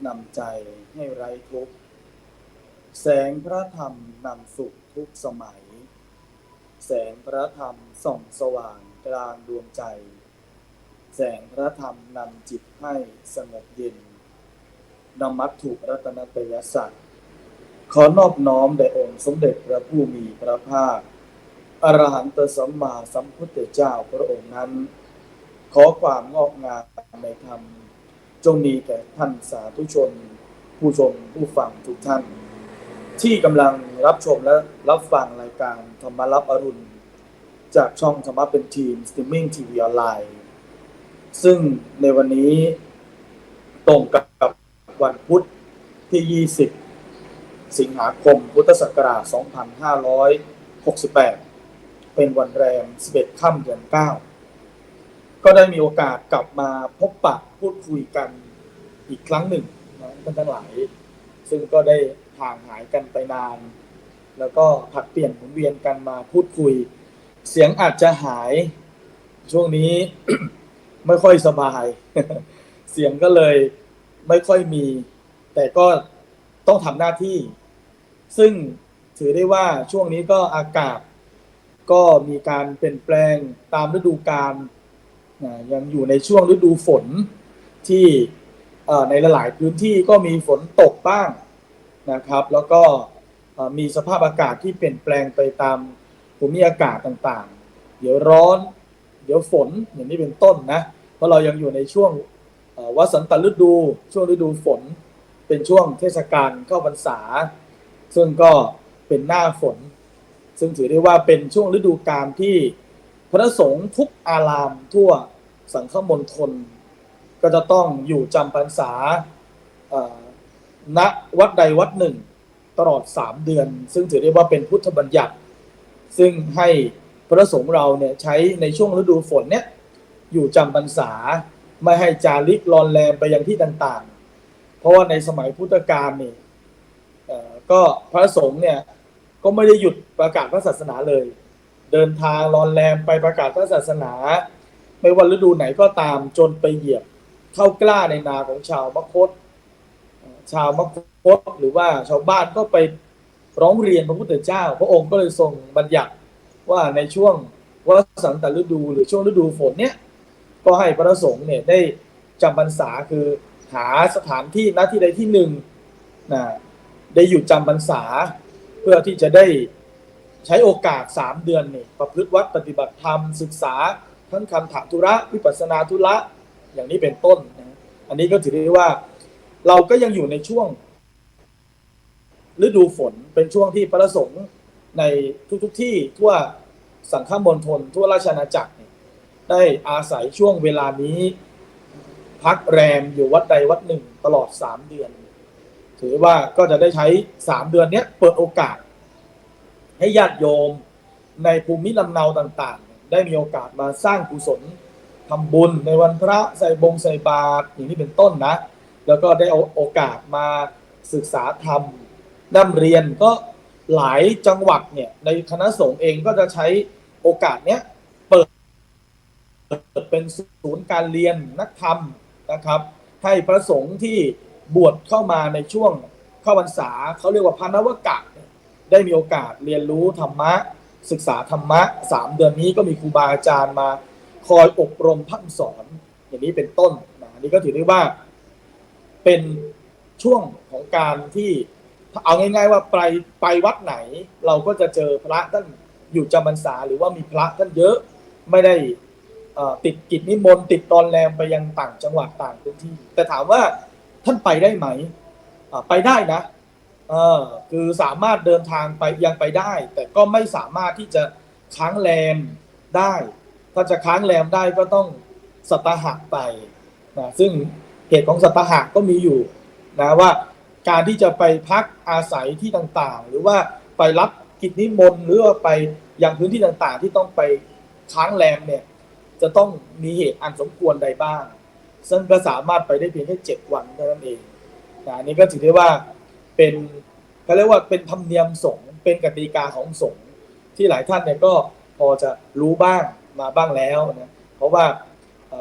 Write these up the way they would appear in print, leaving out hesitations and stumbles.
นำใจให้ไร้ทุกข์แสงพระธรรมนำสุขทุกสมัยแสงพระธรรมส่องสว่างกลางดวงใจแสงพระธรรมนำจิตให้สงบเย็นนมัตถุรัตนตยสัตว์ขอนอบน้อมแด่องค์สมเด็จพระผู้มีพระภาคอรหันตสัมมาสัมพุทธเจ้าพระองค์นั้นขอความงอกงามในธรรมจงมีแก่ท่านสาธุชนผู้ชมผู้ฟังทุกท่านที่กำลังรับชมและรับฟังรายการธรรมรับอรุณจากช่องธรรมะเป็นทีมสตรีมมิ่งทีวีออนไลน์ซึ่งในวันนี้ตรงกับวันพุธที่ 20 สิงหาคมพุทธศักราช 2568 เป็นวันแรม 11 ค่ำเดือน 9 ก็ได้มีโอกาสกลับมาพบปะพูดคุยกันอีกครั้งหนึ่งนะท่านทั้งหลายซึ่งก็ได้ห่างหายกันไปนานแล้วก็ผัดเปลี่ยนหมุนเวียนกันมาพูดคุยเสียงอาจจะหายช่วงนี้ ไม่ค่อยสบาย เสียงก็เลยไม่ค่อยมีแต่ก็ต้องทำหน้าที่ซึ่งถือได้ว่าช่วงนี้ก็อากาศก็มีการเปลี่ยนแปลงตามฤดูกาลยังอยู่ในช่วงฤดูฝนที่ในหลายๆพื้นที่ก็มีฝนตกบ้างนะครับแล้วก็มีสภาพอากาศที่เปลี่ยนแปลงไปตามภูมิอากาศต่างๆเดี๋ยวร้อนเดี๋ยวฝนอย่างนี้เป็นต้นนะเพราะเรายังอยู่ในช่วงวสันตฤดูช่วงฤดูฝนเป็นช่วงเทศกาลเข้าพรรษาซึ่งก็เป็นหน้าฝนซึ่งถือได้ว่าเป็นช่วงฤดูกาลที่พระสงฆ์ทุกอารามทั่วสังฆมณฑลก็จะต้องอยู่จำพรรษาณวัดใดวัดหนึ่งตลอด3เดือนซึ่งถือได้ว่าเป็นพุทธบัญญัติซึ่งให้พระสงฆ์เราเนี่ยใช้ในช่วงฤดูฝนเนี่ยอยู่จำพรรษาไม่ให้จาริกลอนแรมไปยังที่ต่างๆเพราะว่าในสมัยพุทธกาลนี่ก็พระสงฆ์เนี่ยก็ไม่ได้หยุดประกาศพระศาสนาเลยเดินทางลอนแรมไปประกาศพระศาสนาไม่ว่าฤดูไหนก็ตามจนไปเหยียบเข้ากล้าในนาของชาวมคธหรือว่าชาวบ้านก็ไปร้องเรียนพระพุทธเจ้าพระองค์ก็เลยทรงบัญญัติว่าในช่วงวสันตฤดูหรือช่วงฤดูฝนเนี้ยก็ให้พระสงฆ์เนี่ยได้จำพรรษาคือหาสถานที่ณที่ใดที่หนึ่งได้อยู่จำพรรษาเพื่อที่จะได้ใช้โอกาส3เดือนนี่ประพฤติวัดปฏิบัติธรรมศึกษาทั้งคันธธุระวิปัสสนาธุระอย่างนี้เป็นต้นนะอันนี้ก็ถือได้ว่าเราก็ยังอยู่ในช่วงฤดูฝนเป็นช่วงที่พระสงฆ์ในทุกที่ทั่วสังฆมณฑลทั่วราชอาณาจักรได้อาศัยช่วงเวลานี้พักแรมอยู่วัดใดวัดหนึ่งตลอด3เดือนถือว่าก็จะได้ใช้3เดือนนี้เปิดโอกาสให้ญาติโยมในภูมิลำเนาต่างๆได้มีโอกาสมาสร้างกุศลทำบุญในวันพระใส่บาตรอย่างนี้เป็นต้นนะแล้วก็ได้โอกาสมาศึกษาธรรมร่ำเรียนก็หลายจังหวัดเนี่ยในคณะสงฆ์เองก็จะใช้โอกาสเนี้ยเปิดเป็นศูนย์การเรียนนักธรรมนะครับให้พระสงฆ์ที่บวชเข้ามาในช่วงเข้าพรรษาเขาเรียกว่าพานวกะได้มีโอกาสเรียนรู้ธรรมะศึกษาธรรมะ3เดือนนี้ก็มีครูบาอาจารย์มาคอยอบรมพร่ำสอนอย่างนี้เป็นต้นนะนี่ก็ถือได้ว่าเป็นช่วงของการที่เอาง่ายๆว่าไปวัดไหนเราก็จะเจอพระท่านอยู่จำพรรษาหรือว่ามีพระท่านเยอะไม่ได้ติดกิจนิมนต์ติดตอนแรมไปยังต่างจังหวัดต่างพื้นที่แต่ถามว่าท่านไปได้ไหมไปได้นะคือสามารถเดินทางไปยังไปได้แต่ก็ไม่สามารถที่จะค้างแรมได้ถ้าจะค้างแรมได้ก็ต้องสัตหะไปนะซึ่งเหตุของสัตหะก็มีอยู่นะว่าการที่จะไปพักอาศัยที่ต่างๆหรือว่าไปรับกิจนิมนต์หรือว่าไปยังพื้นที่ต่างๆที่ต้องไปค้างแรมเนี่ยจะต้องมีเหตุอันสมควรใดบ้างซึ่งก็สามารถไปได้เพียงแค่7 วันเท่านั้นเองอันนี้ก็ถือได้ว่าเป็นเขาเรียกว่าเป็นธรรมเนียมสงฆ์เป็นกติกาของสงฆ์ที่หลายท่านเนี่ยก็พอจะรู้บ้างมาบ้างแล้วนะเพราะว่า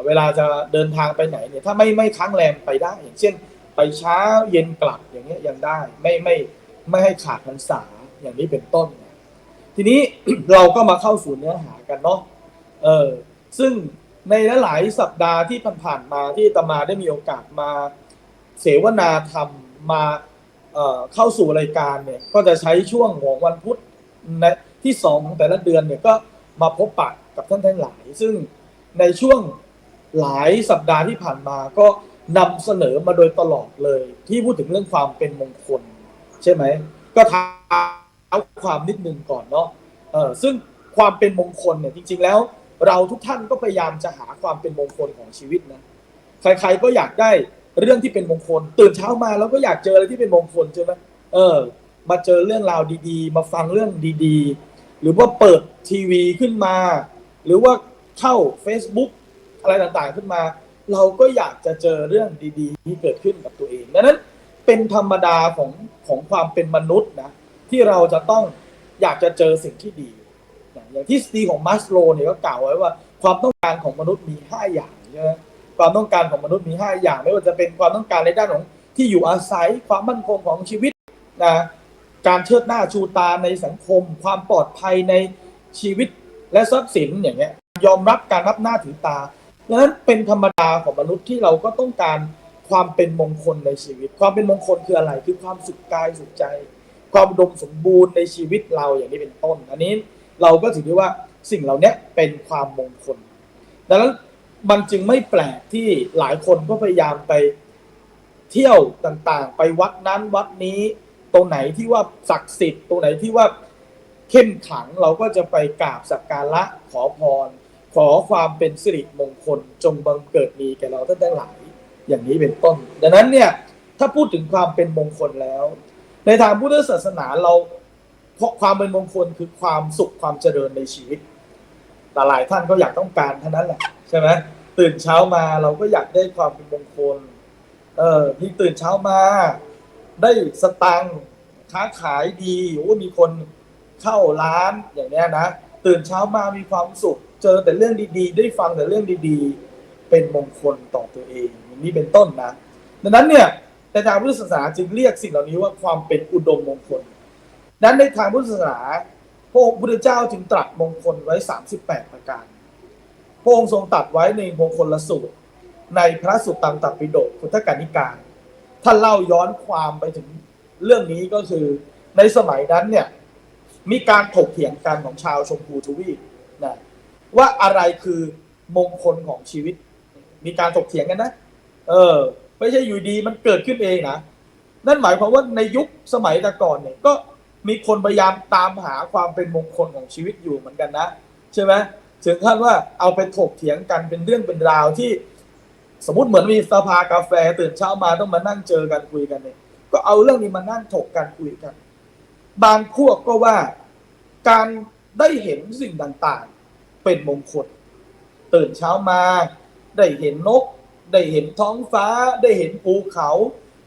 เวลาจะเดินทางไปไหนเนี่ยถ้าไม่ค้างแรมไปได้อย่างเช่น ไปเช้าเย็นกลับอย่างเงี้ยยังได้ไม่ให้ขาดพรรษาอย่างนี้เป็นต้นทีนี้ เราก็มาเข้าสู่เนื้อหากันเนาะซึ่งในหลายสัปดาห์ที่ผ่านมาที่อาตมาได้มีโอกาสมาเสวนาธรรมมาเข้าสู่รายการเนี่ยก็จะใช้ช่วงของวันพุธที่2ของแต่ละเดือนเนี่ยก็มาพบปะกับท่านทั้งหลายซึ่งในช่วงหลายสัปดาห์ที่ผ่านมาก็นำเสนอมาโดยตลอดเลยที่พูดถึงเรื่องความเป็นมงคลใช่ไหมก็ท้าความนิดนึงก่อนเนาะซึ่งความเป็นมงคลเนี่ยจริงๆแล้วเราทุกท่านก็พยายามจะหาความเป็นมงคลของชีวิตนะใครๆก็อยากได้เรื่องที่เป็นมงคลตื่นเช้ามาแล้วก็อยากเจออะไรที่เป็นมงคลใช่ไหมมาเจอเรื่องราวดีๆมาฟังเรื่องดีๆหรือว่าเปิดทีวีขึ้นมาหรือว่าเข้า Facebook อะไรต่างๆขึ้นมาเราก็อยากจะเจอเรื่องดีๆที่เกิดขึ้นกับตัวเองดังนั้นเป็นธรรมดาของความเป็นมนุษย์นะที่เราจะต้องอยากจะเจอสิ่งที่ดีอย่างที่สตีของมัสโลว์เนี่ยก็กล่าวไว้ว่าความต้องการของมนุษย์มี5อย่างใช่ไหมความต้องการของมนุษย์มี5อย่างไม่ว่าจะเป็นความต้องการในด้านของที่อยู่อาศัยความมั่นคงของชีวิตนะการเชิดหน้าชูตาในสังคมความปลอดภัยในชีวิตและทรัพย์สินอย่างเงี้ยยอมรับการรับหน้าถือตาดังนั้นเป็นธรรมดาของมนุษย์ที่เราก็ต้องการความเป็นมงคลในชีวิตความเป็นมงคลคืออะไรคือความสุขกายสุขใจความอุดมสมบูรณ์ในชีวิตเราอย่างนี้เป็นต้นอันนี้เราก็ถือได้ว่าสิ่งเหล่านี้เป็นความมงคลดังนั้นมันจึงไม่แปลกที่หลายคนก็พยายามไปเที่ยวต่างๆไปวัดนั้นวัดนี้ตรงไหนที่ว่าศักดิ์สิทธิ์ตรงไหนที่ว่าเข้มขลังเราก็จะไปกราบสักการะขอพรขอความเป็นสิริมงคลจงบังเกิดมีแก่เราท่านทั้งหลายอย่างนี้เป็นต้นดังนั้นเนี่ยถ้าพูดถึงความเป็นมงคลแล้วในทางพุทธศาสนาเราเพราะความเป็นมงคลคือความสุขความเจริญในชีวิตหลายท่านก็อยากต้องการเท่านั้นแหละใช่ไหมตื่นเช้ามาเราก็อยากได้ความเป็นมงคลที่ตื่นเช้ามาได้สตังค์ค้าขายดีโอ้มีคนเข้าร้านอย่างนี้นะตื่นเช้ามามีความสุขเจอแต่เรื่องดีๆได้ฟังแต่เรื่องดีๆเป็นมงคลต่อตัวเองอย่างนี้เป็นต้นนะดังนั้นเนี่ยในทางพุทธศาสนาจึงเรียกสิ่งเหล่านี้ว่าความเป็นอุดมมงคลนั้นในทางพุทธศาสนาพระองค์พุทธเจ้าจึงตรัสมงคลไว้38ประการพระองค์ทรงตรัสไว้ในมงคลสูตรในพระสุตตันตปิฎกพุทธกนิกายท่านเล่าย้อนความไปถึงเรื่องนี้ก็คือในสมัยนั้นเนี่ยมีการถกเถียงกันของชาวชมพูทวีปนะว่าอะไรคือมงคลของชีวิตมีการถกเถียงกันนะไม่ใช่อยู่ดีมันเกิดขึ้นเองนะนั่นหมายความว่าในยุคสมัยแต่ก่อนเนี่ยก็มีคนพยายามตามหาความเป็นมงคลของชีวิตอยู่เหมือนกันนะใช่ไหมถึงขั้นว่าเอาไปถกเถียงกันเป็นเรื่องเป็นราวที่สมมติเหมือนมีสภากาแฟตื่นเช้ามาต้องมานั่งเจอกันคุยกันเนี่ยก็เอาเรื่องนี้มานั่งถกกันคุยกันบางพวกก็ว่าการได้เห็นสิ่งต่างๆเป็นมงคลตื่นเช้ามาได้เห็นนกได้เห็นท้องฟ้าได้เห็นภูเขา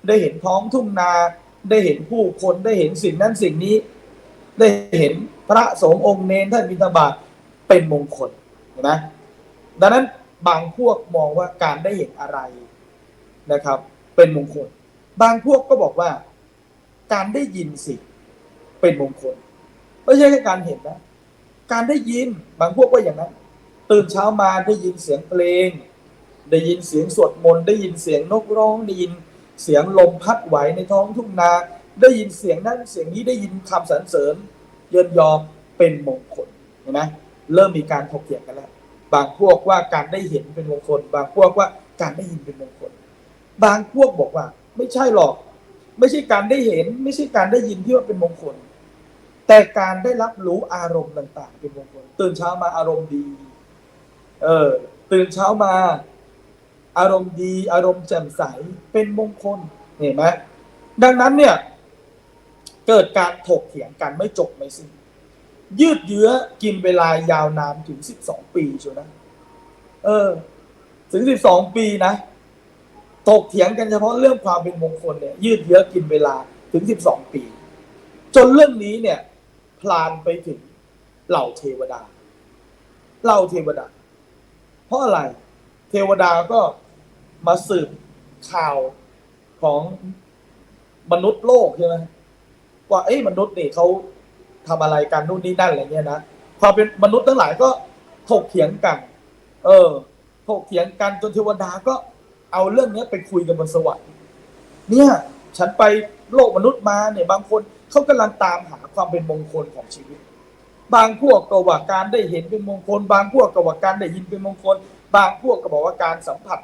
ได้เห็นท้องทุ่งนาได้เห็นผู้คนได้เห็นสิ่งนั้นสิ่งนี้ได้เห็นพระสงฆ์องค์เนรท่านบิณฑบาตเป็นมงคลเห็นไหมดังนั้นบางพวกมองว่าการได้เห็นอะไรนะครับเป็นมงคลบางพวกก็บอกว่าการได้ยินสิเป็นมงคลไม่ใช่แค่การเห็นนะการได้ยินบางพวกว่าอย่างนั้นตื่นเช้ามาได้ยินเสียงเพลงได้ยินเสียงสวดมนต์ได้ยินเสียงนกร้องได้ยินเสียงลมพัดไหวในท้องทุ่งนาได้ยินเสียงนั้นเสียงนี้ได้ยินคำสรรเสริญเยินยอเป็นมงคลเห็นไหมเริ่มมีการถกเถียงกันแล้วบางพวกว่าการได้เห็นเป็นมงคลบางพวกว่าการได้ยินเป็นมงคลบางพวกบอกว่าไม่ใช่หรอกไม่ใช่การได้เห็นไม่ใช่การได้ยินที่ว่าเป็นมงคลแต่การได้รับรู้อารมณ์ต่างๆเป็นมงคลตื่นเช้ามาอารมณ์ดีตื่นเช้ามาอารมณ์ดีอารมณ์แจ่มใสเป็นมงคลเห็นไหมดังนั้นเนี่ยเกิดการถกเถียงกันไม่จบไม่สิ้นยืดเยื้อกินเวลายาวนานถึง12 ปีเชียวนะถึง12 ปีนะถกเถียงกันเฉพาะเรื่องความเป็นมงคลเนี่ยยืดเยื้อกินเวลาถึง12 ปีจนเรื่องนี้เนี่ยพลานไปถึงเหล่าเทวดาเพราะอะไรเทวดาก็มาสืบข่าว ของมนุษย์โลกใช่ไหมว่าเอ้ยมนุษย์นี่เขาทำอะไรกันนู่นนี่นั่นอะไรเงี้ยนะความเป็นมนุษย์ทั้งหลายก็ถกเถียงกันเออถกเถียงกันจนเทวดาก็เอาเรื่องนี้ไปคุยกันบนสวรรค์เนี่ยฉันไปโลกมนุษย์มาเนี่ยบางคนเขากำลังตามหาความเป็นมงคลของชีวิตบางพวกก็ว่าการได้เห็นเป็นมงคลบางพวกก็ว่าการได้ยินเป็นมงคลบางพวกก็บอกว่าการสัมผัส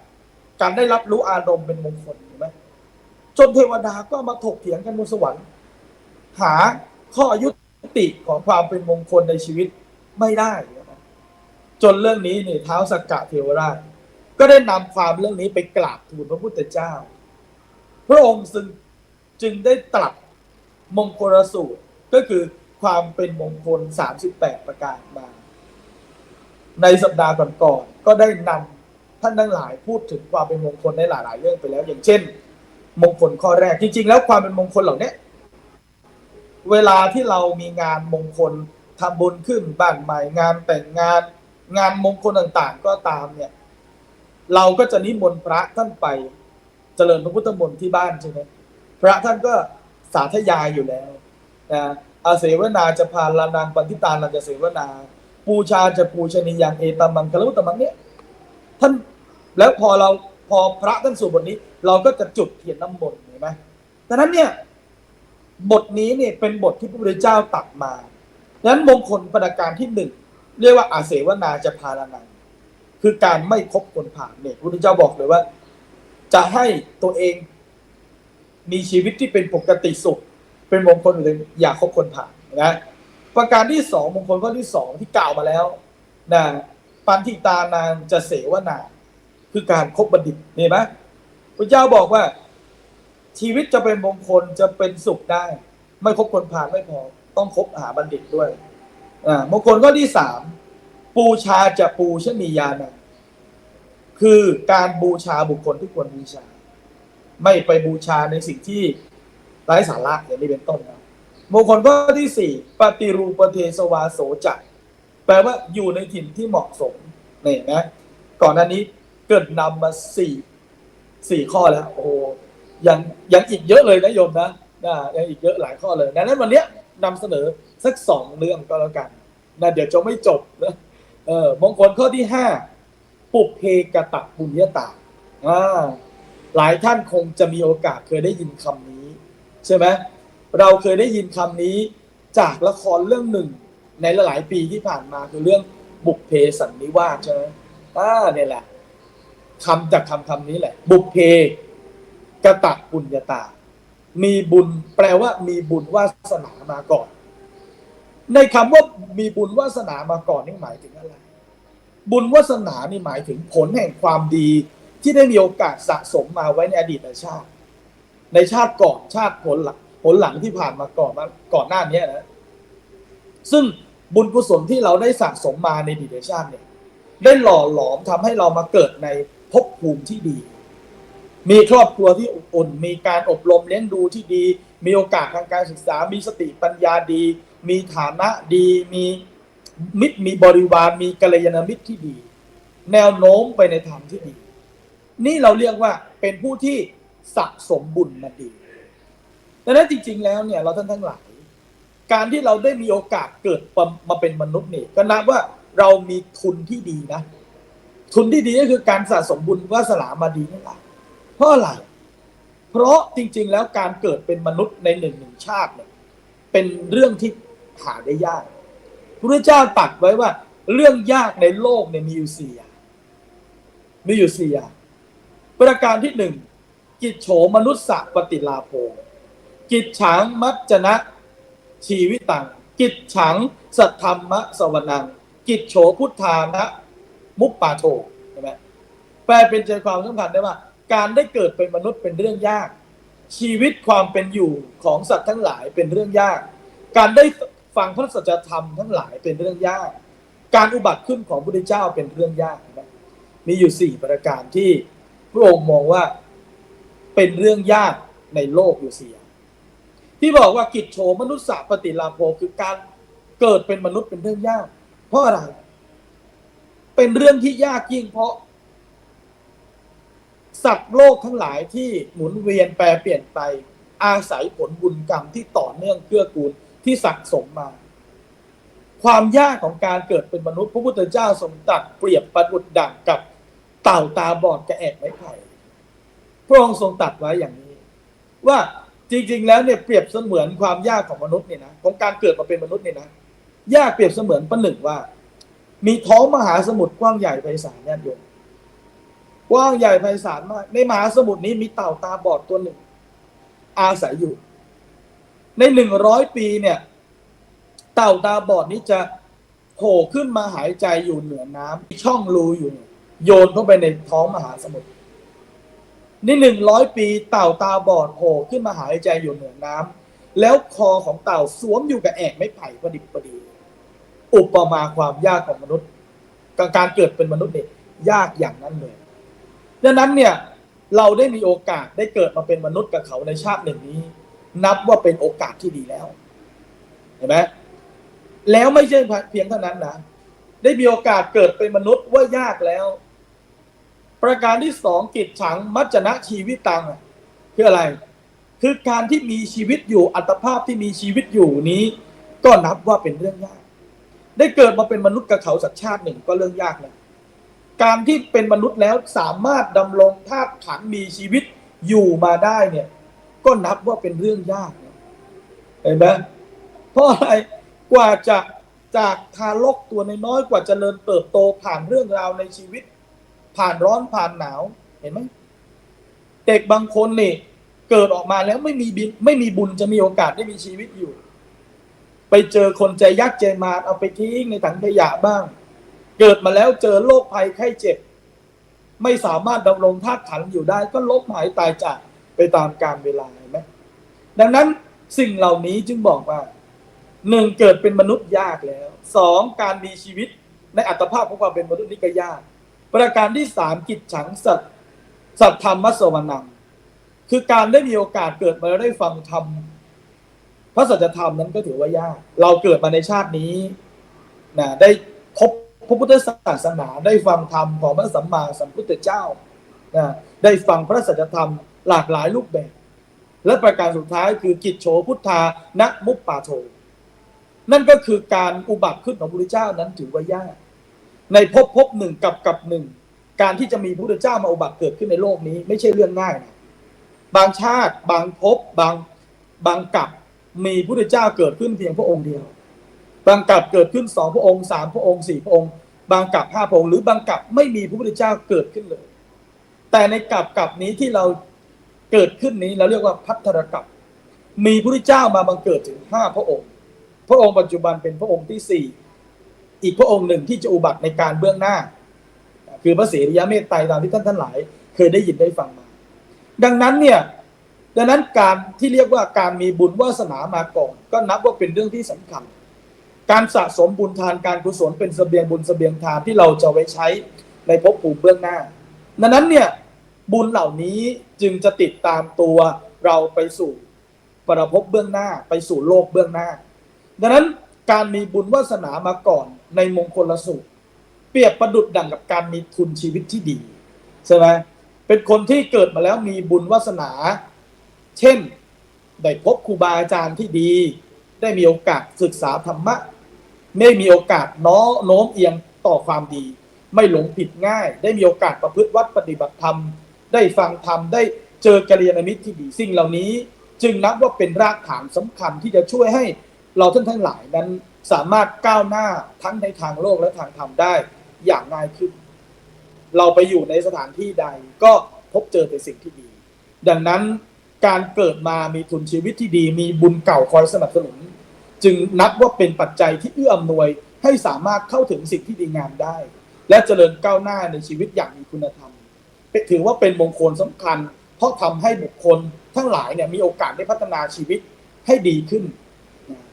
การได้รับรู้อารมณ์เป็นมงคลเห็นไหมจนเทวดาก็มาถกเถียงกันบนสวรรค์หาข้อยุติของความเป็นมงคลในชีวิตไม่ได้จนเรื่องนี้เนี่ยท้าวสักกะเทวราชก็ได้นำความเรื่องนี้ไปกราบทูลพระพุทธเจ้าพระองค์จึงได้ตรัสมงคลสูตรก็คือความเป็นมงคล38ประการมาในสัปดาห์ก่อนๆก็ได้นำท่านทั้งหลายพูดถึงความเป็นมงคลในหลายๆเรื่องไปแล้วอย่างเช่นมงคลข้อแรกจริงๆแล้วความเป็นมงคลเหล่านี้เวลาที่เรามีงานมงคลทำบุญขึ้นบ้านใหม่งานแต่งงานมงคลต่างๆก็ตามเนี่ยเราก็จะนิมนต์พระท่านไปเจริญพระพุทธมนต์ที่บ้านใช่ไหมพระท่านก็สาธยายอยู่แล้วนะอาเสวนาจะพาลานังปันทิตานันจะเสวนาปูชาจะปูชนียังเอตมังคลุตมังเนี่ยท่านแล้วพอพระท่านสู่บทนี้เราก็จะจุดเทียนน้ำมนต์เห็นไหมดังนั้นเนี่ยบทนี้เนี่ยเป็นบทที่พระพุทธเจ้าตัดมาดังนั้นมงคลประการที่หนึ่งเรียกว่าอาเสวนาจะพาลานังคือการไม่คบคนผ่านเนี่ยพระพุทธเจ้าบอกเลยว่าจะให้ตัวเองมีชีวิตที่เป็นปกติสุขเป็นมงคลเลยอย่าคบคนผ่านนะประการที่สองมงคลข้อที่สองที่กล่าวมาแล้วนะปันทิตานางจะเสวนาคือการคบบัณฑิตเห็นไหมพระเจ้าบอกว่าชีวิตจะเป็นมงคลจะเป็นสุขได้ไม่คบคนผ่านไม่พอต้องคบหาบัณฑิตด้วยมงคลข้อที่สามปูชาจะปูชนียานังคือการบูชาบุคคลที่ควรบูชาไม่ไปบูชาในสิ่งที่ไร้สาระอย่างนี้เป็นต้นนะมงคลข้อที่สี่ปฏิรูปเทสวาโสจักแปลว่าอยู่ในถิ่นที่เหมาะสมนี่นะก่อนหน้านี้เกิดนำมาสี่ข้อแล้วโอ้ยังอีกเยอะเลยนะโยมนะยังอีกเยอะหลายข้อเลยดังนั้นวันนี้นำเสนอสัก2 เรื่องก็แล้วกันนะเดี๋ยวจะไม่จบนะมงคลข้อที่5ปุพเพกตปุญญาตาหลายท่านคงจะมีโอกาสเคยได้ยินคำนี้ใช่ไหมเราเคยได้ยินคำนี้จากละครเรื่องหนึ่งในหลายปีที่ผ่านมาคือเรื่องบุพเพสันนิวาสใช่ไหมเนี่ยแหละคำจากคำนี้แหละบุพเพกตปุญญาตามีบุญแปลว่ามีบุญวาสนามาก่อนในคำว่ามีบุญวาสนามาก่อนนี่หมายถึงอะไรบุญวาสนานี่หมายถึงผลแห่งความดีที่ได้มีโอกาสสะสมมาไว้ในอดีตชาติในชาติก่อนชาติผลหลังที่ผ่านมาก่อนหน้านี้นะซึ่งบุญกุศลที่เราได้สะสมมาในอดีตชาติเนี่ยได้หล่อหลอมทำให้เรามาเกิดในภพภูมิที่ดีมีครอบครัวที่อบอุ่นมีการอบรมเลี้ยงดูที่ดีมีโอกาสทางการศึกษามีสติปัญญาดีมีฐานะดีมีมิตรมีบริวารมีกัลยาณมิตรที่ดีแนวโน้มไปในทางที่ดีนี่เราเรียกว่าเป็นผู้ที่สะสมบุญมาดีดังนั้นจริงๆแล้วเนี่ยเราท่านทั้งหลายการที่เราได้มีโอกาสเกิดมาเป็นมนุษย์นี่ก็นับว่าเรามีทุนที่ดีนะทุนที่ดีก็คือการสะสมบุญวาสนามาดีนั่นแหละเพราะอะไรเพราะจริงๆแล้วการเกิดเป็นมนุษย์ในหนึ่งชาติเนี่ยเป็นเรื่องที่หาได้ยากพระพุทธเจ้าตรัสไว้ว่าเรื่องยากในโลกเนี่ยมีอยู่4 อย่างประการที่1กิจโฉมนุสสะปฏิลาโภกิจฉังมัจจนะชีวิตังกิจฉังสัทธัมมะสวนังกิจโฉพุทธานะมุปปาโทใช่ไหมแปลเป็นใจความสำคัญได้ว่าการได้เกิดเป็นมนุษย์เป็นเรื่องยากชีวิตความเป็นอยู่ของสัตว์ทั้งหลายเป็นเรื่องยากการได้ฟังพระสัจธรรมทั้งหลายเป็นเรื่องยากการอุบัติขึ้นของพระพุทธเจ้าเป็นเรื่องยากนะมีอยู่4 ประการที่พระองค์มองว่าเป็นเรื่องยากในโลกอยู่4ที่บอกว่ากิจโฉมนุสสะปฏิลาโภคือการเกิดเป็นมนุษย์เป็นเรื่องยากเพราะอะไรเป็นเรื่องที่ยากยิ่งเพราะ สัตว์โลกทั้งหลายที่หมุนเวียนแปรเปลี่ยนไปอาศัยผลบุญกรรมที่ต่อเนื่องเกื้อกูลที่สะสมมาความยากของการเกิดเป็นมนุษย์พระพุทธเจ้าทรงตรัสเปรียบประดุจดั่งกับเต่าตาบอดกับแอกไม้ไผ่พระองค์ทรงตรัสไว้อย่างนี้ว่าจริงๆแล้วเนี่ยเปรียบเสมือนความยากของมนุษย์เนี่ยนะของการเกิดมาเป็นมนุษย์เนี่ยนะยากเปรียบเสมือนประหนึ่งว่ามีท้องมหาสมุทรกว้างใหญ่ไพศาลญาติโยมกว้างใหญ่ไพศาลมากในมหาสมุทรนี้มีเต่าตาบอดตัวหนึ่งอาศัยอยู่ใน100 ปีเนี่ยเต่าตาบอดนี้จะโผล่ขึ้นมาหายใจอยู่เหนือน้ำช่องรูอยู่โยนเข้าไปในท้องมหาสมุทรใน100 ปีเต่าตาบอดโผล่ขึ้นมาหายใจอยู่เหนือน้ำแล้วคอของเต่าสวมอยู่กับแอกไม้ไผ่พอดิบพอดีอุปมาความยากของมนุษย์การเกิดเป็นมนุษย์เนี่ยยากอย่างนั้นเลยดังนั้นเนี่ยเราได้มีโอกาสได้เกิดมาเป็นมนุษย์กับเขาในชาติหนึ่งนี้นับว่าเป็นโอกาสที่ดีแล้วเห็นไหมแล้วไม่ใช่เพียงเท่านั้นนะได้มีโอกาสเกิดเป็นมนุษย์ว่ายากแล้วประการที่2กิจฉังมัจจนะชีวิตตังคืออะไรคือการที่มีชีวิตอยู่อัตภาพที่มีชีวิตอยู่นี้ก็นับว่าเป็นเรื่องยากได้เกิดมาเป็นมนุษย์กับเขาสักชาติหนึ่งก็เรื่องยากนะการที่เป็นมนุษย์แล้วสามารถดำรงธาตุขันธ์มีชีวิตอยู่มาได้เนี่ยก็นับว่าเป็นเรื่องยากเห็นไหมเพราะอะไรกว่าจะจากทารกตัวน้อยๆกว่าจะเจริญเติบโตผ่านเรื่องราวในชีวิตผ่านร้อนผ่านหนาวเห็นไหมเด็กบางคนนี่เกิดออกมาแล้วไม่มีบุญจะมีโอกาสได้มีชีวิตอยู่ไปเจอคนใจยักษ์ใจมารเอาไปทิ้งในถังขยะบ้างเกิดมาแล้วเจอโรคภัยไข้เจ็บไม่สามารถดำรงธาตุขันธ์อยู่ได้ก็ล้มหายตายจากไปตามกาลเวลาเห็นไหมดังนั้นสิ่งเหล่านี้จึงบอกว่า1เกิดเป็นมนุษย์ยากแล้ว2การมีชีวิตในอัตภาพของความเป็นมนุษย์นี่ก็ยากประการที่3กิจฉังสัทธรรมสวนังคือการได้มีโอกาสเกิดมาได้ฟังธรรมพระสัจธรรมนั้นก็ถือว่ายากเราเกิดมาในชาตินี้นะได้พบพระพุทธศาสนาได้ฟังธรรมของพระสัมมาสัมพุทธเจ้านะได้ฟังพระสัจธรรมหลากหลายรูปแบบและประการสุดท้ายคือกิจโฉพุทธานะมุปปาโทนั่นก็คือการอุบัติขึ้นของพระพุทธเจ้านั้นถือว่ายากในภพหนึ่งกับหนึ่งการที่จะมีพระพุทธเจ้ามาอุบัติเกิดขึ้นในโลกนี้ไม่ใช่เรื่องง่ายนะบางชาติบางภพบางกับมีพระพุทธเจ้าเกิดขึ้นเพียงพระองค์เดียวบางกับเกิดขึ้น2 พระองค์3 พระองค์4 พระองค์บางกับ5 พระองค์หรือบางกับไม่มีพระพุทธเจ้าเกิดขึ้นเลยแต่ในกับนี้ที่เราเกิดขึ้นนี้เราเรียกว่าภัทรกับมีพระพุทธเจ้ามาบังเกิดถึง5 พระองค์พระองค์ปัจจุบันเป็นพระองค์ที่4อีกพระองค์หนึ่งที่จะอุบัติในการเบื้องหน้าคือพระเสรียเมตไตรตามที่ท่านทั้งหลายเคยได้ยินได้ฟังมาดังนั้นการที่เรียกว่าการมีบุญวาสนามาก่อนก็นับว่าเป็นเรื่องที่สำคัญการสะสมบุญทานการกุศลเป็นเสบียงบุญเสบียงทานที่เราจะไว้ใช้ในภพภูมิเบื้องหน้าดังนั้นเนี่ยบุญเหล่านี้จึงจะติดตามตัวเราไปสู่ปรภพเบื้องหน้าไปสู่โลกเบื้องหน้าดังนั้นการมีบุญวาสนามาก่อนในมงคลสูตรเปรียบประดุจดั่งกับการมีทุนชีวิตที่ดีใช่ไหมเป็นคนที่เกิดมาแล้วมีบุญวาสนาเช่นได้พบครูบาอาจารย์ที่ดีได้มีโอกาสศึกษาธรรมะไม่มีโอกาสโน้มเอียงต่อความดีไม่หลงผิดง่ายได้มีโอกาสประพฤติวัดปฏิบัติธรรมได้ฟังธรรมได้เจอกัลยาณมิตรที่ดีสิ่งเหล่านี้จึงนับว่าเป็นรากฐานสำคัญที่จะช่วยให้เราท่านทั้งหลายนั้นสามารถก้าวหน้าทั้งในทางโลกและทางธรรมได้อย่างง่ายขึ้นเราไปอยู่ในสถานที่ใดก็พบเจอแต่สิ่งที่ดีดังนั้นการเกิดมามีทุนชีวิตที่ดีมีบุญเก่าคอยสนับสนุนจึงนับว่าเป็นปัจจัยที่เอื้ออำนวยให้สามารถเข้าถึงสิ่งที่ดีงามได้และเจริญก้าวหน้าในชีวิตอย่างมีคุณธรรมถือว่าเป็นมงคลสำคัญเพราะทำให้บุคคลทั้งหลายเนี่ยมีโอกาสได้พัฒนาชีวิตให้ดีขึ้น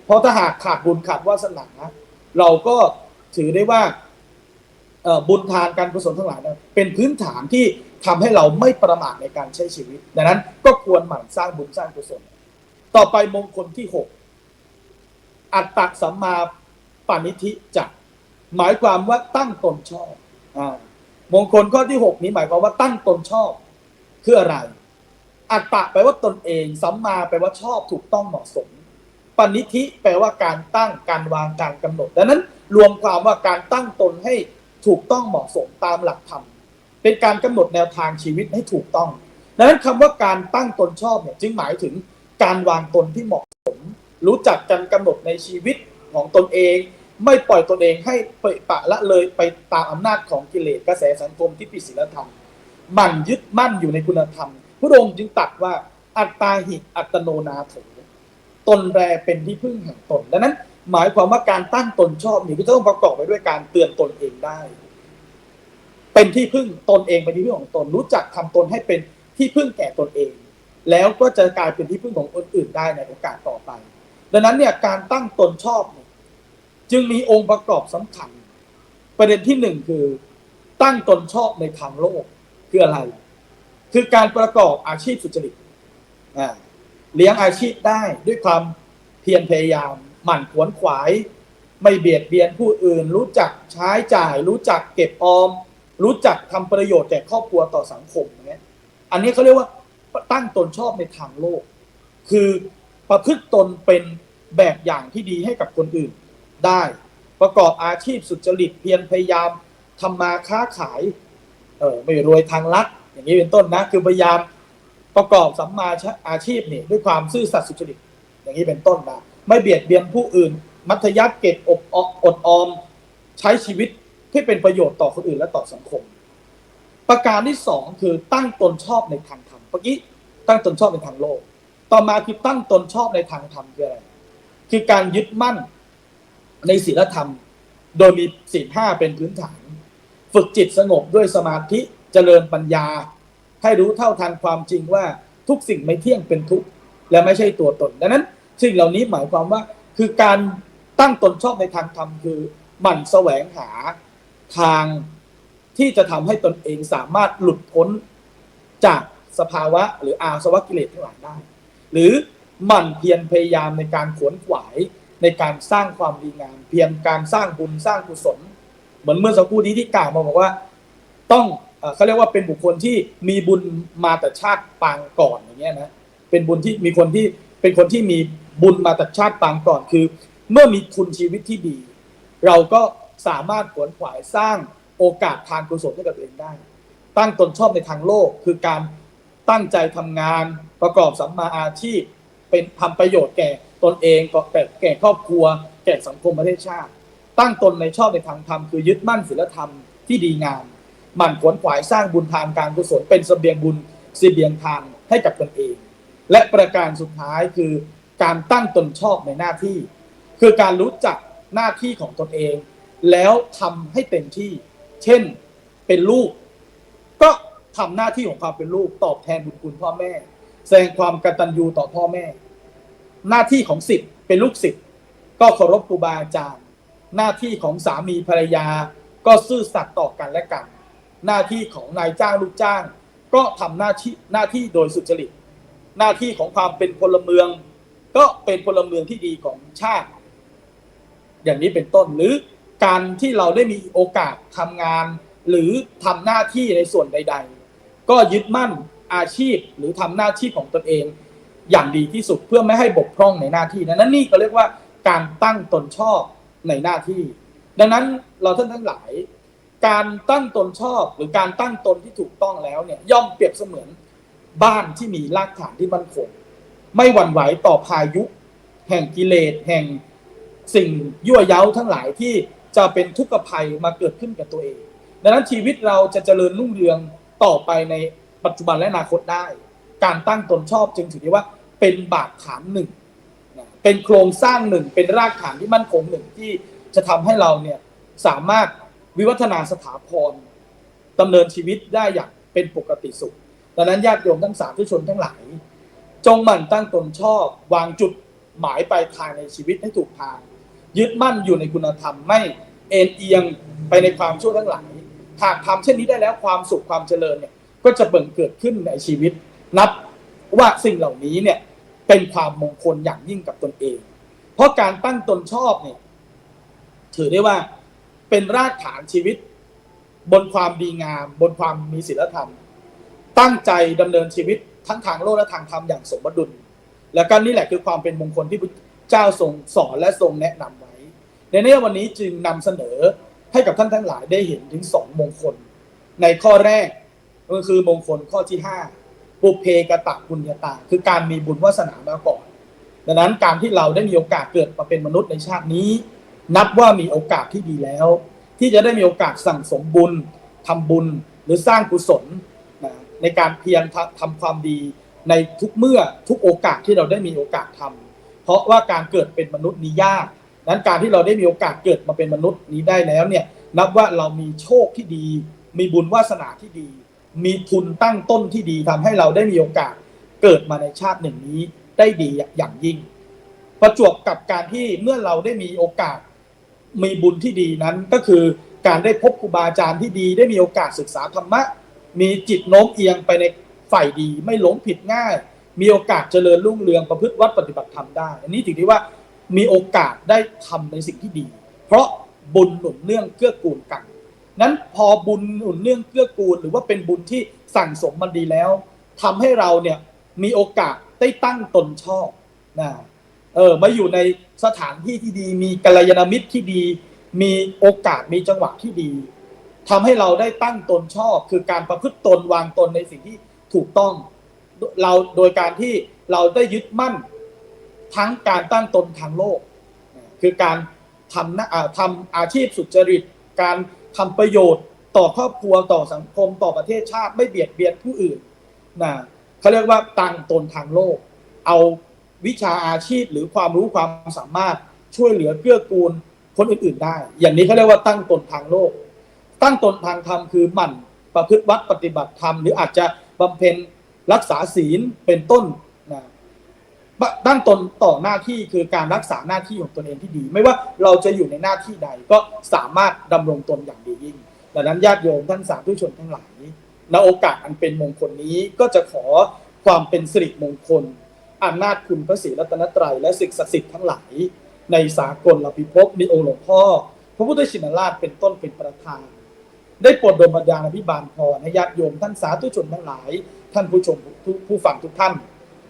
เพราะถ้าหากขาดบุญขาดวาสนาเราก็ถือได้ว่าบุญทานการกุศลทั้งหลายเป็นพื้นฐานที่ทำให้เราไม่ประมาทในการใช้ชีวิตดังนั้นก็ควรหมั่นสร้างบุญสร้างกุศลต่อไปมงคลที่6อัตตสัมมาปณิธิจักหมายความว่าตั้งตนชอบมงคลข้อที่6นี้หมายความว่าตั้งตนชอบ คืออะไรอัตตะแปลว่าตนเองสัมมาแปลว่าชอบถูกต้องเหมาะสมปณิธิแปลว่าการตั้งการวางการกำหนดดังนั้นรวมความว่าการตั้งตนให้ถูกต้องเหมาะสมตามหลักธรรมเป็นการกำหนดแนวทางชีวิตให้ถูกต้องดังนั้นคำว่าการตั้งตนชอบเนี่ยจึงหมายถึงการวางตนที่เหมาะสมรู้จักการกำหนดในชีวิตของตนเองไม่ปล่อยตนเองให้เปะปะละเลยไปตามอำนาจของกิเลสกระแสสังคมที่ผิดศีลธรรมมันยึดมั่นอยู่ในคุณธรรมพระองค์จึงตรัสว่าอัตตาหิอัตโนนาโถตนแลเป็นที่พึ่งแห่งตนดังนั้นหมายความว่าการตั้งตนชอบนี่ก็ต้องประกอบไปด้วยการเตือนตนเองได้เป็นที่พึ่งตนเองเป็นที่พึ่งของตนรู้จักทำตนให้เป็นที่พึ่งแก่ตนเองแล้วก็จะกลายเป็นที่พึ่งของคนอื่นได้ในโอกาสต่อไปดังนั้นเนี่ยการตั้งตนชอบจึงมีองค์ประกอบสำคัญประเด็นที่หนึ่งคือตั้งตนชอบในทางโลกคืออะไรคือการประกอบอาชีพสุจริตเลี้ยงอาชีพได้ด้วยความเพียรพยายามหมั่นขวนขวายไม่เบียดเบียนผู้อื่นรู้จักใช้จ่ายรู้จักเก็บออมรู้จักทำประโยชน์แก่ครอบครัวต่อสังคมเนี่ยอันนี้เขาเรียกว่าตั้งตนชอบในทางโลกคือประพฤติตนเป็นแบบอย่างที่ดีให้กับคนอื่นได้ประกอบอาชีพสุจริตเพียรพยายามทำมาค้าขายไม่รวยทางลัดอย่างนี้เป็นต้นนะคือพยายามประกอบสัมมาอาชีพนี่ด้วยความซื่อสัตย์สุจริตอย่างนี้เป็นต้นนะไม่เบียดเบียนผู้อื่นมัธยัสถ์เก็บอดออมใช้ชีวิตที่เป็นประโยชน์ต่อคนอื่นและต่อสังคมประการที่สองคือตั้งตนชอบในทางธรรมเมื่อกี้ตั้งตนชอบในทางโลกต่อมาคือตั้งตนชอบในทางธรรมคืออะไรคือการยึดมั่นในศีลธรรมโดยมีศีล5เป็นพื้นฐานฝึกจิตสงบด้วยสมาธิเจริญปัญญาให้รู้เท่าทันความจริงว่าทุกสิ่งไม่เที่ยงเป็นทุกข์และไม่ใช่ตัวตนดังนั้นสิ่งเหล่านี้หมายความว่าคือการตั้งตนชอบในทางธรรมคือหมั่นแสวงหาทางที่จะทำให้ตนเองสามารถหลุดพ้นจากสภาวะหรืออาสวะกิเลสทั้งหลายได้หรือหมั่นเพียรพยายามในการขวนขวายในการสร้างความดีงามเพียงการสร้างบุญสร้างกุศลเหมือนเมื่อสักครู่นี้ที่กล่าวมาบอกว่าต้องเขาเรียกว่าเป็นบุคคลที่มีบุญมาแต่ชาติปางก่อนอย่างเงี้ยนะเป็นบุญที่มีคนที่เป็นคนที่มีบุญมาแต่ชาติปางก่อนคือเมื่อมีทุนชีวิตที่ดีเราก็สามารถขวนขวายสร้างโอกาสทางกุศลให้กับตัวเองได้ตั้งตนชอบในทางโลกคือการตั้งใจทำงานประกอบสัมมาอาชีพเป็นทำประโยชน์แก่ตนเองแก่ครอบครัวแก่สังคมประเทศชาติตั้งตนในชอบในทางธรรมคือยึดมั่นศีลธรรมที่ดีงามหมั่นขวนขวายสร้างบุญทานการกุศลเป็นเสบียงบุญเสบียงทานให้กับตนเองและประการสุดท้ายคือการตั้งตนชอบในหน้าที่คือการรู้จักหน้าที่ของตนเองแล้วทำให้เต็มที่เช่นเป็นลูกก็ทำหน้าที่ของความเป็นลูกตอบแทนบุญคุณพ่อแม่แสดงความกตัญญูต่อพ่อแม่หน้าที่ของศิษย์เป็นลูกศิษย์ก็เคารพครูบาอาจารย์หน้าที่ของสามีภรรยาก็ซื่อสัตย์ต่อกันและกันหน้าที่ของนายจ้างลูกจ้างก็ทำหน้าที่โดยสุจริตหน้าที่ของความเป็นพลเมืองก็เป็นพลเมืองที่ดีของชาติอย่างนี้เป็นต้นหรือการที่เราได้มีโอกาสทำงานหรือทำหน้าที่ในส่วนใดๆก็ยึดมั่นอาชีพหรือทำหน้าที่ของตนเองอย่างดีที่สุดเพื่อไม่ให้บกพร่องในหน้าที่นั้นนี่ก็เรียกว่าการตั้งตนชอบในหน้าที่ดังนั้นเราท่านทั้งหลายการตั้งตนชอบหรือการตั้งตนที่ถูกต้องแล้วเนี่ยย่อมเปรียบเสมือนบ้านที่มีรากฐานที่มั่นคงไม่หวั่นไหวต่อพายุแห่งกิเลสแห่งสิ่งยั่วเย้าทั้งหลายที่จะเป็นทุกขภัยมาเกิดขึ้นกับตัวเองดังนั้นชีวิตเราจะเจริญรุ่งเรืองต่อไปในปัจจุบันและอนาคตได้การตั้งตนชอบจึงถือได้ว่าเป็นบาดฐานหนึ่งเป็นโครงสร้างหนึ่งเป็นรากฐานที่มั่นคงหนึ่งที่จะทำให้เราเนี่ยสามารถวิวัฒนาสถาพรดำเนินชีวิตได้อย่างเป็นปกติสุขดังนั้นญาติโยมทั้งสาธุชนทั้งหลายจงหมั่นตั้งตนชอบวางจุดหมายปลายทางในชีวิตให้ถูกทางยึดมั่นอยู่ในคุณธรรมไม่เอ็นเอียงไปในความชั่วทั้งหลายหากทำเช่นนี้ได้แล้วความสุขความเจริญเนี่ยก็จะเบิ่งเกิดขึ้นในชีวิตนับว่าสิ่งเหล่านี้เนี่ยเป็นความมงคลอย่างยิ่งกับตนเองเพราะการตั้งตนชอบเนี่ยถือได้ว่าเป็นรากฐานชีวิตบนความดีงามบนความมีศีลธรรม ตั้งใจดำเนินชีวิตทั้งทางโลกและทางธรรมอย่างสมดุลและก็นี่แหละคือความเป็นมงคลที่พระเจ้าทรงสอนและทรงแนะนำไว้ในวันนี้จึงนำเสนอให้กับท่านทั้งหลายได้เห็นถึง2มงคลในข้อแรกก็คือมงคลข้อที่5ปุเพกตปุญญาตาคือการมีบุญวาสนามาก่อนดังนั้นการที่เราได้มีโอกาสเกิดมาเป็นมนุษย์ในชาตินี้นับว่ามีโอกาสที่ดีแล้วที่จะได้มีโอกาสสั่งสมบุญทำบุญหรือสร้างกุศลในการเพียรทำความดีในทุกเมื่อทุกโอกาสที่เราได้มีโอกาสทำเพราะว่าการเกิดเป็นมนุษย์นี้ยากนั้นการที่เราได้มีโอกาสเกิดมาเป็นมนุษย์นี้ได้แล้วเนี่ยนับว่าเรามีโชคที่ดีมีบุญวาสนาที่ดีมีทุนตั้งต้นที่ดีทำให้เราได้มีโอกาสเกิดมาในชาติหนึ่งนี้ได้ดีอย่างยิ่งประจวบกับการที่เมื่อเราได้มีโอกาสมีบุญที่ดีนั้นก็คือการได้พบครูบาอาจารย์ที่ดีได้มีโอกาสศึกษาธรรมะมีจิตโน้มเอียงไปในฝ่ายดีไม่หลงผิดง่ายมีโอกาสเจริญรุ่งเรืองประพฤติวัดปฏิบัติธรรมได้อันนี้ถือได้ว่ามีโอกาสได้ทำในสิ่งที่ดีเพราะบุญหนุนเนื่องเกื้อกูลกันนั้นพอบุญหนุนเนื่องเกื้อกูลหรือว่าเป็นบุญที่สั่งสมมันดีแล้วทำให้เราเนี่ยมีโอกาสได้ตั้งตนชอบมาอยู่ในสถานที่ที่ดีมีกัลยาณมิตรที่ดีมีโอกาสมีจังหวะที่ดีทำให้เราได้ตั้งตนชอบคือการประพฤติตนวางตนในสิ่งที่ถูกต้องเราโดยการที่เราได้ยึดมั่นทั้งการตั้งตนทางโลกคือการทำอาชีพสุจริตการทำประโยชน์ต่อครอบครัวต่อสังคมต่อประเทศชาติไม่เบียดเบียนผู้อื่นเขาเรียกว่าตั้งตนทางโลกเอาวิชาอาชีพหรือความรู้ความสามารถช่วยเหลือเกื้อกูลคนอื่นๆได้อย่างนี้เขาเรียกว่าตั้งตนทางโลกตั้งตนทางธรรมคือหมั่นประพฤติวัดปฏิบัติธรรมหรืออาจจะบำเพ็ญรักษาศีลเป็นต้นตั้งตนต่อหน้าที่คือการรักษาหน้าที่ของตนเองที่ดีไม่ว่าเราจะอยู่ในหน้าที่ใดก็สามารถดำรงตนอย่างดียิ่งดังนั้นญาติโยมท่านสาธุชนทั้งหลายณโอกาสอันเป็นมงคลนี้ก็จะขอความเป็นสิริมงคลอำนาจคุณพระศรีรัตนตรัยและสิ่งศักดิ์สิทธิ์ทั้งหลายในสากลพิภพมีองค์หลวงพ่อพระพุทธชินราชเป็นต้นเป็นประธานได้โปรดดลบันดาลอภิบาลพรให้ญาติโยมท่านสาธุชนทั้งหลายท่านผู้ชมผู้ฟังทุกท่าน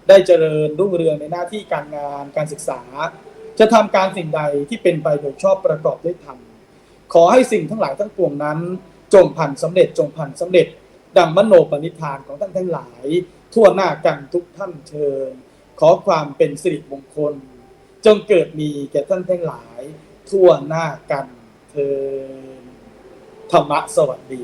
ได้เจริญรุ่งเรืองในหน้าที่การงานการศึกษาจะทำการสิ่งใดที่เป็นไปโดยชอบประกอบด้วยธรรมขอให้สิ่งทั้งหลายทั้งปวงนั้นจงพันสำเร็จจงพันสำเร็จดังมโนปณิธานของท่านทั้งหลายทั่วหน้ากันทุกท่านเชิญขอความเป็นสิริมงคลจงเกิดมีแก่ท่านทั้งหลายทั่วหน้ากันเทินธรรมะสวัสดี